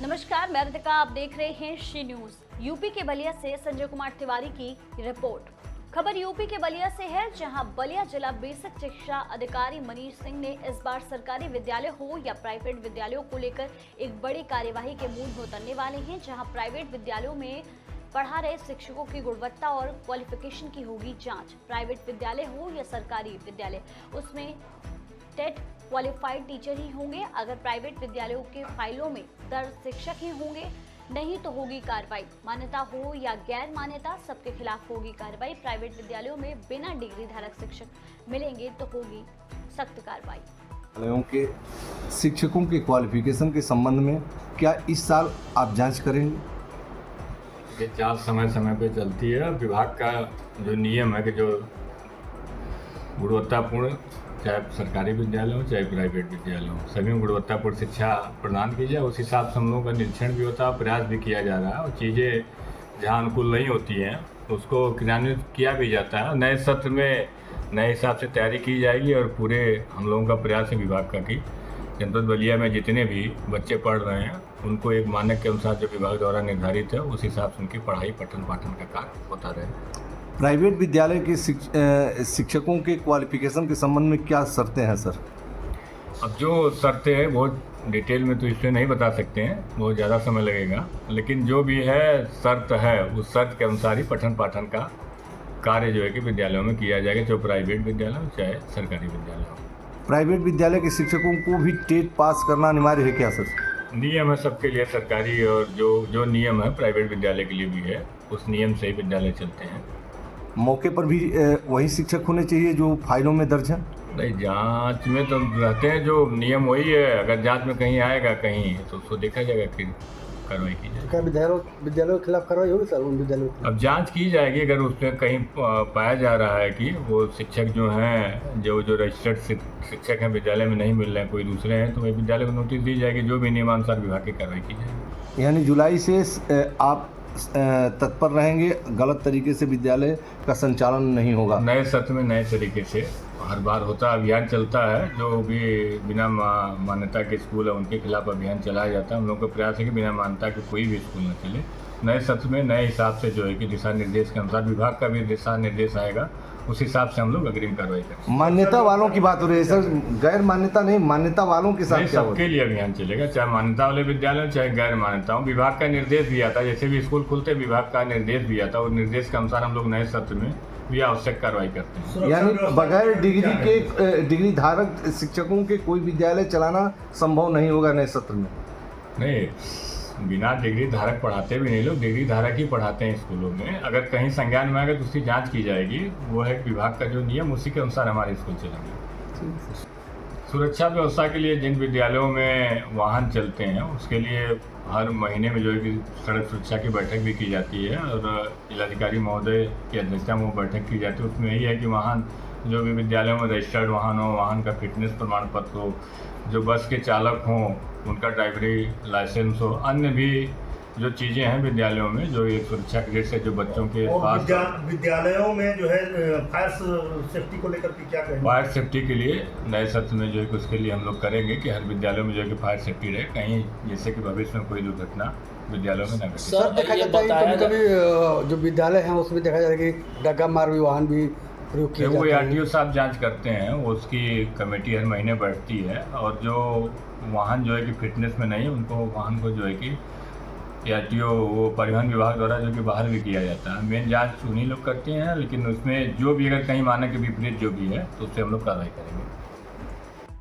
नमस्कार, मैं रितिका, आप देख रहे हैं शी न्यूज। यूपी के बलिया से संजय कुमार तिवारी की रिपोर्ट। खबर यूपी के बलिया से है, जहां बलिया जिला बेसिक शिक्षा अधिकारी मनीष सिंह ने इस बार सरकारी विद्यालय हो या प्राइवेट विद्यालयों को लेकर एक बड़ी कार्यवाही के मूड में उतरने वाले हैं। जहां प्राइवेट विद्यालयों में पढ़ा रहे शिक्षकों की गुणवत्ता और क्वालिफिकेशन की होगी जांच। प्राइवेट विद्यालय हो या सरकारी विद्यालय, उसमें टेट क्वालिफाइड टीचर ही होंगे। अगर प्राइवेट विद्यालयों के फाइलों में दर्ज शिक्षक ही होंगे, नहीं तो होगी कार्रवाई। मान्यता हो या गैर मान्यता, सबके खिलाफ होगी कार्रवाई। प्राइवेट विद्यालयों में बिना डिग्री धारक शिक्षक मिलेंगे तो होगी सख्त कार्रवाई। विद्यालयों के शिक्षकों के क्वालिफिकेशन के संबंध में क्या इस साल आप जांच करेंगे? ये जांच समय समय पे चलती है। विभाग का जो नियम है कि जो गुणवत्तापूर्ण, चाहे सरकारी विद्यालय हो चाहे प्राइवेट विद्यालय हो, सभी गुणवत्तापूर्ण शिक्षा प्रदान की जाए, उस हिसाब से हम लोगों का निरीक्षण भी होता है, प्रयास भी किया जा रहा है। और चीज़ें जहाँ अनुकूल नहीं होती हैं उसको क्रियान्वित किया भी जाता है। नए सत्र में नए हिसाब से तैयारी की जाएगी और पूरे हम लोगों का प्रयास है विभाग का कि जनपद बलिया में जितने भी बच्चे पढ़ रहे हैं उनको एक मानक के अनुसार जो विभाग द्वारा निर्धारित है उस हिसाब से उनकी पढ़ाई पठन पाठन का कार्य होता रहे। प्राइवेट विद्यालय के शिक्षकों के क्वालिफिकेशन के संबंध में क्या शर्तें हैं सर? अब जो शर्तें हैं बहुत डिटेल में तो इसमें नहीं बता सकते हैं, बहुत ज़्यादा समय लगेगा। लेकिन जो भी है शर्त है, उस शर्त के अनुसार ही पठन पाठन का कार्य जो है कि विद्यालयों में किया जाएगा, चाहे प्राइवेट विद्यालय हो चाहे सरकारी विद्यालय हो। प्राइवेट विद्यालय के शिक्षकों को भी टेट पास करना अनिवार्य है क्या सर? नियम है सबके लिए सरकारी, और जो नियम है प्राइवेट विद्यालय के लिए भी है, उस नियम से ही विद्यालय चलते हैं। मौके पर भी वही शिक्षक होने चाहिए जो फाइलों में दर्ज है? नहीं, जांच में तो रहते हैं, जो नियम वही है। अगर जांच में कहीं आएगा कहीं तो उसको देखा जाएगा, फिर कार्रवाई की जाएगी। क्या विद्यालयों के खिलाफ कार्रवाई होगी सर उन विद्यालयों के? अब जांच की जाएगी। अगर उसमें कहीं पाया जा रहा है कि वो शिक्षक जो हैं, जो रजिस्टर्ड शिक्षक हैं विद्यालय में नहीं मिल रहे हैं, कोई दूसरे हैं, तो वही विद्यालय को नोटिस दी जाएगी, जो भी नियमानुसार विभाग की कार्रवाई की जाएगी। यानी जुलाई से आप तत्पर रहेंगे, गलत तरीके से विद्यालय का संचालन नहीं होगा? नए सत्र में नए तरीके से हर बार होता है, अभियान चलता है। जो भी बिना मान्यता के स्कूल है उनके खिलाफ अभियान चलाया जाता है। हम लोग का प्रयास है कि बिना मान्यता के कोई भी स्कूल न चले। नए सत्र में नए हिसाब से जो है कि दिशा निर्देश के अनुसार विभाग का भी दिशा निर्देश आएगा, उस हिसाब से हम लोग अग्रिम कार्रवाई करेंगे। मान्यता वालों की बात हो रही है सर, गैर मान्यता नहीं, मान्यता वालों के साथ क्या सबके लिए अभियान चलेगा, चाहे मान्यता वाले विद्यालय चाहे गैर मान्यता हो। विभाग का निर्देश भी आता है, जैसे भी स्कूल खुलते विभाग का निर्देश भी आता है, और निर्देश के अनुसार हम लोग नए सत्र में भी आवश्यक कार्रवाई करते हैं। यानी बगैर डिग्री धारक शिक्षकों के कोई विद्यालय चलाना संभव नहीं होगा नए सत्र में? नहीं, बिना डिग्री धारक पढ़ाते भी नहीं, लोग डिग्री धारक ही पढ़ाते हैं स्कूलों में। अगर कहीं संज्ञान में आएगा तो उसकी जांच की जाएगी। वो है विभाग का जो नियम, उसी के अनुसार हमारे स्कूल चलेंगे। सुरक्षा व्यवस्था के लिए जिन विद्यालयों में वाहन चलते हैं उसके लिए हर महीने में जो है कि सड़क सुरक्षा की बैठक भी की जाती है, और जिलाधिकारी महोदय की अध्यक्षता में वो बैठक की जाती है। उसमें यही है कि वाहन जो भी विद्यालयों में रजिस्टर्ड वाहन हो, वाहन का फिटनेस प्रमाण पत्र हो, जो बस के चालक हों उनका ड्राइवरी लाइसेंस हो, अन्य भी जो चीज़ें हैं विद्यालयों में जो एक सुरक्षा के दृष्टि से जो बच्चों के पास विद्यालयों में जो है फायर सेफ्टी को लेकर के क्या कहेंगे? फायर सेफ्टी के लिए नए सत्र में जो है कि उसके लिए हम लोग करेंगे कि हर विद्यालयों में जो है कि फायर सेफ्टी रहे, कहीं जैसे कि भविष्य में कोई दुर्घटना विद्यालयों में न घटे। सर देखा जाता है कभी जो विद्यालय हैं उसमें देखा जाता है कि डग्गा मार भी वाहन भी प्रयोग किया जाता है। आरटीओ साहब जांच करते हैं, उसकी कमेटी हर महीने बैठती है, और जो वाहन जो है कि फिटनेस में नहीं है उनको वाहन को जो है कि आरटीओ वो परिवहन विभाग द्वारा जो कि बाहर भी किया जाता है। मेन जांच उन्हीं लोग करते हैं, लेकिन उसमें जो भी अगर कहीं मानक के विपरीत जो भी है तो उससे हम लोग कार्रवाई करेंगे।